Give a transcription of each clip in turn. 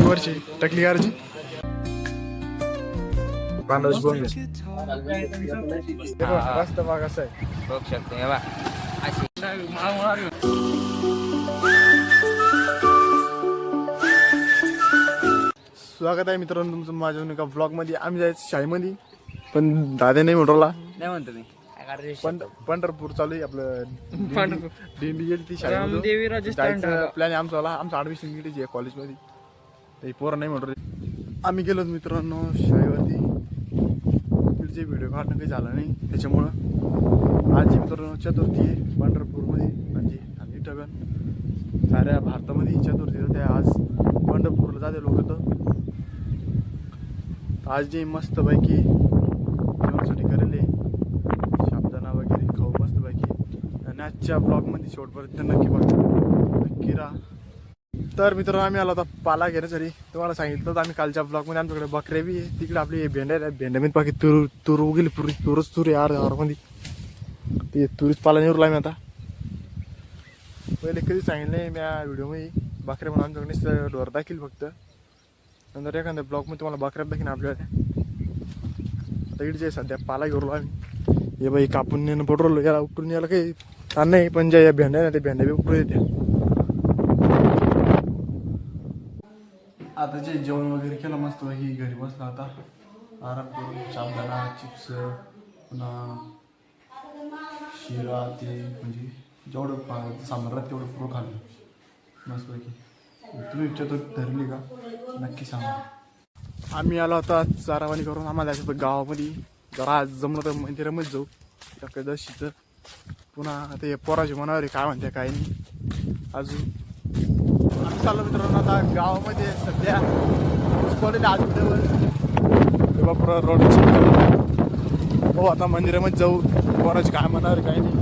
वरची टकली गारची पांडवची बोंबे मस्त भाग असा आहे बघू शकतो हे बा अशी स्वागत आहे मित्रांनो तुमचं माझ्या एका ब्लॉग मध्ये. आम्ही जायचं शाळेमध्ये पण दादा नाही म्हणला नाही म्हणतो मी पंढरपूर चालू आहे आपलं दिंडी गेली ती शाळेमध्ये जायचं प्लॅन आहे आमचा. आमचं ऍडमिशन गेली कॉलेजमध्ये ते पोरं नाही म्हणतो. आम्ही गेलो मित्रांनो शाळेवरती. तिकडचे व्हिडिओ काढणं काही झालं नाही त्याच्यामुळं आज मित्रांनो चतुर्थी आहे पंढरपूरमध्ये म्हणजे आणि ठिकाण साऱ्या भारतामध्ये चतुर्थी होते आज. पंढरपूरला जाते लोक तर आज जे मस्तपैकी जेवणासाठी करेल शाबदाना वगैरे खाऊ मस्तपैकी. आणि आजच्या ब्लॉगमध्ये शेवटपर्यंत नक्की बघा नक्की राहा. तर मित्रांनो आम्ही आलो होता पाला घेण्यासाठी. तुम्हाला सांगितलं तर आम्ही कालच्या ब्लॉगमध्ये आमच्याकडे बकऱ्या बी आहे. तिकडे आपली भेंड्या आहेत भेंड्यामध्ये बाकी तूर उगेली तुरच तूर यार मध्ये ते तुरीच पाला निवडला आम्ही आता. पहिले कधी सांगितलं मी या व्हिडिओमध्ये बकऱ्या म्हणून आमच्याकडे डोर दाखील फक्त. नंतर एखाद्या ब्लॉगमध्ये तुम्हाला बकऱ्या दाखील आपल्याला. आता इकडे जे सध्या पाला घेऊन आम्ही हे बाई कापून नेणं पडवलं याला उपटून यायला काही ताण नाही पण ज्या या भेंड्या ना ते भेंड्या बी उपटून येत्या. आता जे जेवण वगैरे केलं मस्त ही घरी बसला आता आराम करून. साबुदाणा चिप्स पुन्हा शिरा ते म्हणजे जेवढं सांबार तेवढं पुरं खाल्लं मस्तपैकी. तुम्ही विचारतो धरली का नक्की सांगा. आम्ही आलो होता चारावाणी करून. आम्हाला जायचं गावामध्ये जरा आज जमलं तर मंदिरामध्ये जाऊ एकादशीचं. पुन्हा ते पोराचे मनावर काय म्हणते काय नाही अजून. आम्ही चाललो मित्रांनो आता गावामध्ये सध्या कॉलेज आजवर बापर रोड हो. आता मंदिरामध्ये जाऊ पोराचे काय मनावर काय नाही.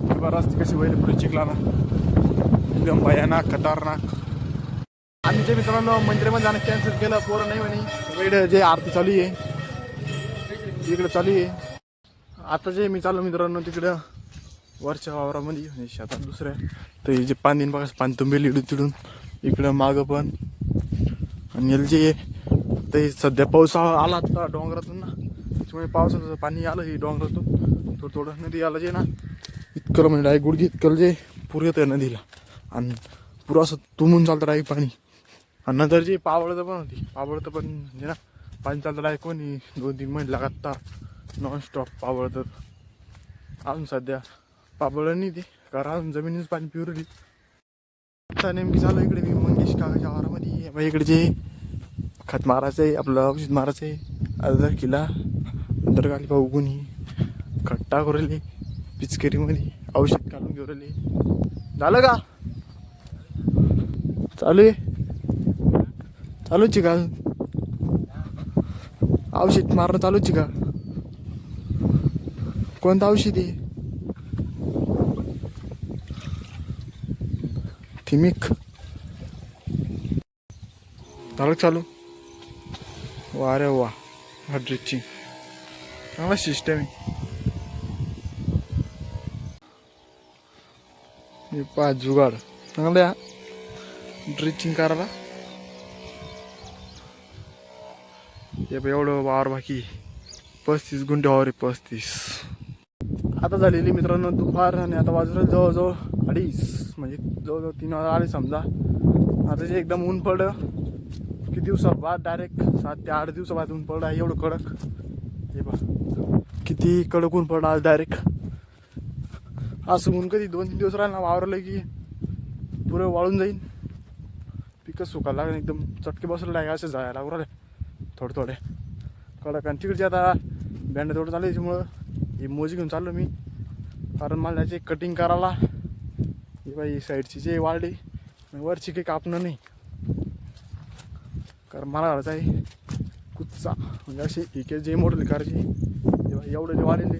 किंवा रस्ते कशी वहिले पुढे चिखला ना एकदम भयानक खतरनाक. आम्ही जे मित्रांनो मंदिरामध्ये जाणं कॅन्सल केलं. पोरं नाही म्हणे इकडे जे आरती चालू आहे इकडे चालू आहे. आता जे मी चाललो मित्रांनो तिकडं वरच्या वावरामध्ये म्हणजे शेतात दुसऱ्या तर हे जे पाणी बघा पाणी तुंबेल इकडून तिकडून इकडं मागं पण. आणि याला जे ते सध्या पाऊस आला आता डोंगरातून ना त्याच्यामुळे पावसाचं पाणी आलं हे डोंगरातून थोडं नदी आलं जे ना इतकं म्हणजे डायरेक्ट गुडघे इतकं जे पुरं येतं नदीला. आणि पुरं असं तुंबून चालतं डायरेक्ट पाणी. आणि नंतर जे पावळतं पण होती पावळतं पण म्हणजे ना पाणी चालतं डायरेक्ट कोणी 2-3 महिने लगातार नॉनस्टॉप पावळतं. अजून सध्या पाबळ नाही ते कारण अजून जमिनीच पाणी पिवरली. आता नेमकी चालू इकडे मी मंगेश काकाच्या आवारामध्ये. इकडे जे खत मारायचं आहे आपलं औषध मारायचं आहे. अदर किला नंतर गाली भाऊ गुणी खट्टा करेल पिचकरीमध्ये औषध काढून घेऊ राहिले. झालं का चालू आहे चालूची का औषध मारणं चालूची का कोणतं औषध आहे थिमिक झालं चालू. वा रे वा हा ड्रिचिंग चांगला सिस्टम आहे. हे पा जुगाड चांगलं आहे ड्रिचिंग करायला. हे एवढं वावर बाकी 35 गुंठे वावर आहे 35. आता झालेली मित्रांनो दुपार आणि आता वाजलं जवळजवळ 2:30 म्हणजे जवळजवळ 3 वाजता आले समजा. आता जे एकदम ऊन पडलं किती दिवसाबाद डायरेक्ट 7 ते 8 दिवसाबाद ऊन पडलं एवढं कडक. हे बा किती कडक ऊन पडलं आज डायरेक्ट. असं ऊन कधी 2-3 दिवस राहिलं ना वावरलं की पुरं वाळून जाईल. पिकं सुकायला लागलं एकदम चटके बसलं आहे असं जायला लागू राहिले थोडे कडक. आणि तिकडचे आता बँड थोडं चालू त्याच्यामुळं हे मोजी घेऊन चाललो मी कारण मला त्याचे कटिंग करायला. हे बाई साईडची जे वाढली वरची काही कापणं नाही कारण मला घालायचं आहे कुच्चा म्हणजे असे एक जे मॉडेल करायचे हे बा एवढे जे वाढलेले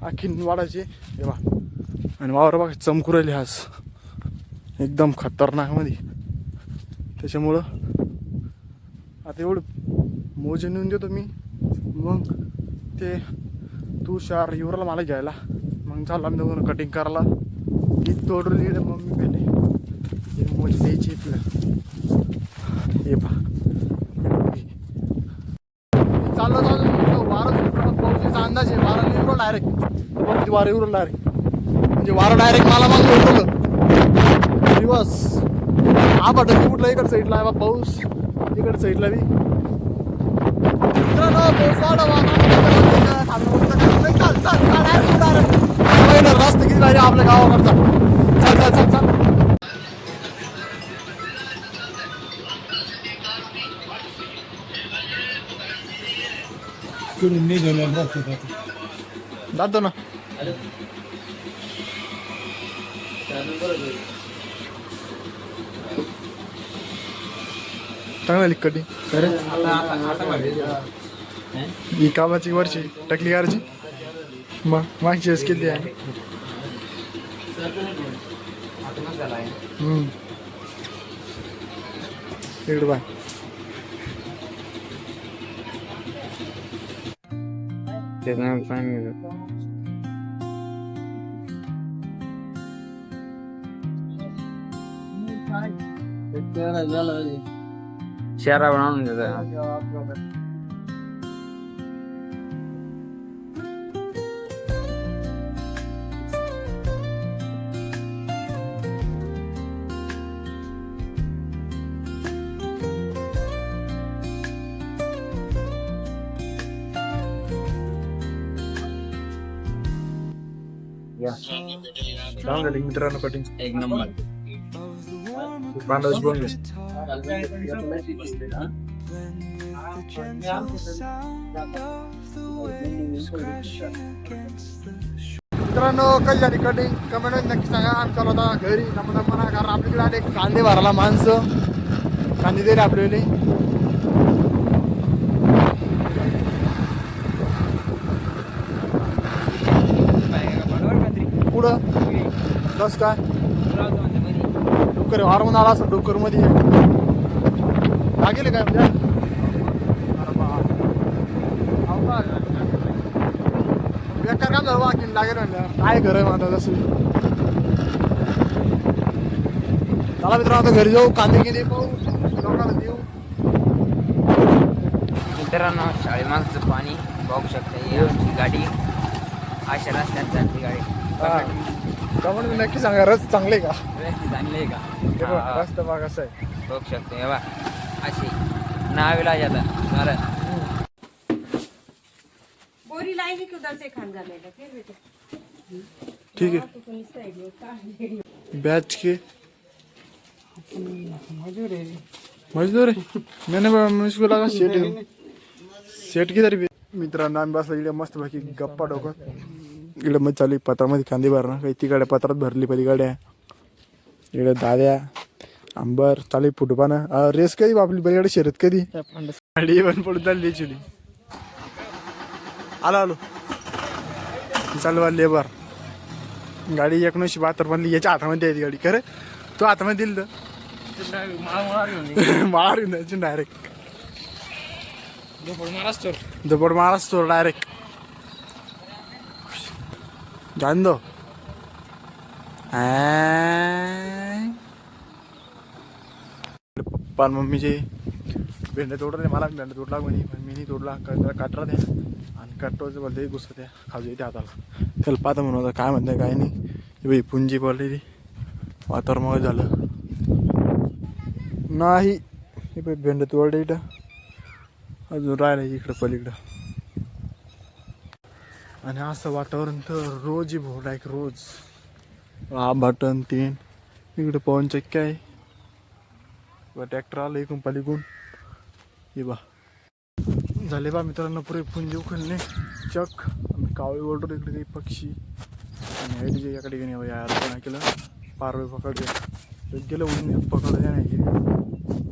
आखीन वाढायचे हे बा. आणि वावर बघा चमकू राहिले आज एकदम खतरनाकमध्ये. त्याच्यामुळं आता एवढं मोजे नेऊन देतो मी मग ते तुषार युवराला मला घ्यायला मग चाललं आम्ही दोघं कटिंग करायला. ही तोडली मम्मी पहिले मोजे द्यायची तुला हे पहा चाललं चाललं वारं सुटलं पाऊसचा अंदाज आहे वारा निवडला डायरेक्ट वारं येऊ डायरेक्ट म्हणजे वारं डायरेक्ट मला मागं उठवलं दिवस हा बटन कुठला इकडं साईडला आहे बा पाऊस इकडं साईडला बी रस्ता किती पाहिजे आपल्या गावाकडचा चल चल चल चल जातो ना चांगला कधी खरे ही कामाची वर्षी टकली करायची मग मागची वेळेस किती आहे इकडे बाय शेरा बनवून देतात छान झाली मित्रांनो कटिंग एक नंबर बांधावची बोल मित्रांनो कशी झाली कटिंग कमेंट मध्ये नक्की सांगा आम्ही चालू होता घरी म्हणा कारण आपल्याकडे आले कांदे भरायला माणसं कांदे दिले आपल्याला पुढं बस काय डोकर हॉर्मोन आला असं डोकर मध्ये लागेल काय म्हणजे बेकार काम झालं वाकीन लागेल म्हणलं काय घर आहे माझं तसं चला मित्रांनो आता घरी जाऊ कांदे गेले पाहू लोकांना देऊ मित्रांनो शाळेमागचं पाणी बघू शकता ही आमची गाडी अशा रस्त्यात चालते गाडी त्यामुळे नक्की सांगा रस चांगले का व्यवस्थित चांगली आहे का रस्ता भाग असा आहे बघू शकतो हे बा अशी नावेला जाता कारण बोरी लाएंगे कि उधर से खान जाने फिर बेटे ठीक है बैच के मजदूर है मैंने मुझको लगा सेट किधर भी मित्रांनो आम्ही बसला इकडे मस्त बाकी गप्पा डोकत इकडे मग चालू पत्रामध्ये कांदे भरणं काही तिकडे पत्रात भरली पलीकडे इकडे दाद्या आंबर चालू फुटपानं रेस कधी आपली पलीकडे शर्यत कधी गाडी पण पडून चालली चिडी आलो चालू लेबर गाडी 1972 मधली याच्या हातामध्ये आहे ती गाडी खरं तो हातामध्ये दिल तर माळा घेऊन द्यायची डायरेक्ट दपड महाराष्ट्र डायरेक्ट जान दो पप्पा मम्मीचे भेंडे तोडले मला भेंडे तोडला म्हणे पण मी नाही तोडला काटरा द्या आणि काटवायचं बोलते गुस्सा द्या खाजू येते हाताला त्याला पाहता म्हणून होता काय म्हणताय काय नाही बाई पुंजी पडलेली वातावरण मग झालं नाही हे बाई भेंडे तोडले इथं अजून राहिलं इकडं पलीकडं आणि असं वातावरण तर रोज ही भाऊ लाईक रोज हा बटन तीन इकडे पवन चक्की आहे ट्रॅक्टर आलं इकडून पलीकडून हे बा झाले बा मित्रांनो पुरे पुंजी उखलणे चक कावळी ओढतो इकडे काही पक्षी आणि आयडीच्या याकडे गेले यार केलं पारवे पकडले गेलं उडून पकडलं नाही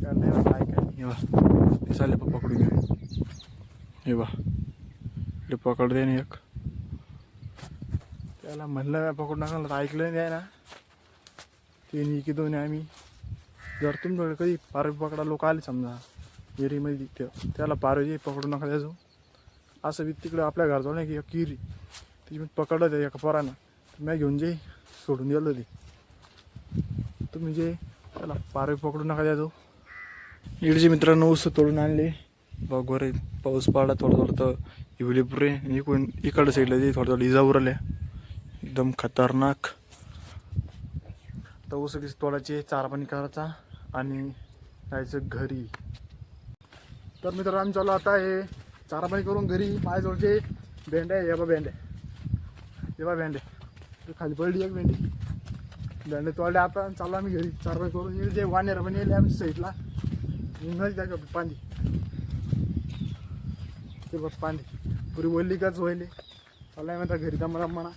काय काय हे बा ते चालले पकडून घे हे बा इकडे पकडते ना एक त्याला म्हणलं पकडून टाकलं तर ऐकलं नाही ना ते की दोन्ही आम्ही जर तुमच्याकडे कधी पारवी पकडा लोक आले समजा एरीमध्ये त्याला पारवी पकडू नका द्यायचो असं बी तिकडं आपल्या घरजवळ नाही की किरी त्याची मी पकडलं ते एका पोरानं मी घेऊन जे सोडून गेलो ते तुम्ही जे त्याला पारवी पकडू नका द्यायचो इकडचे मित्रांनो ऊस तोडून आणले बघ गोरे. पाऊस पडला थोडं थोडं तर इवली पुरे इकडं साईडला ते थोडं थोडं इजा उरल्या एकदम खतरनाक. तर ऊस तोडायचे, चारा पाणी करायचा आणि जायचं घरी. तर मित्रांनो आम्ही चालू आता हे चारा पाणी करून घरी. माझ्याजवळचे भेंड्या आहे, भेंड्या खाली पडली एक भेंडी तोडले. आता चालू आम्ही घरी चारा पाणी करून. जे वानेर पण येईल आमच्या साईडला त्याच्या पाणी ते बघ पाणी पुरी वल्ली काच व्हायले. चालू आहे म्हणता घरी दमा म्हणा.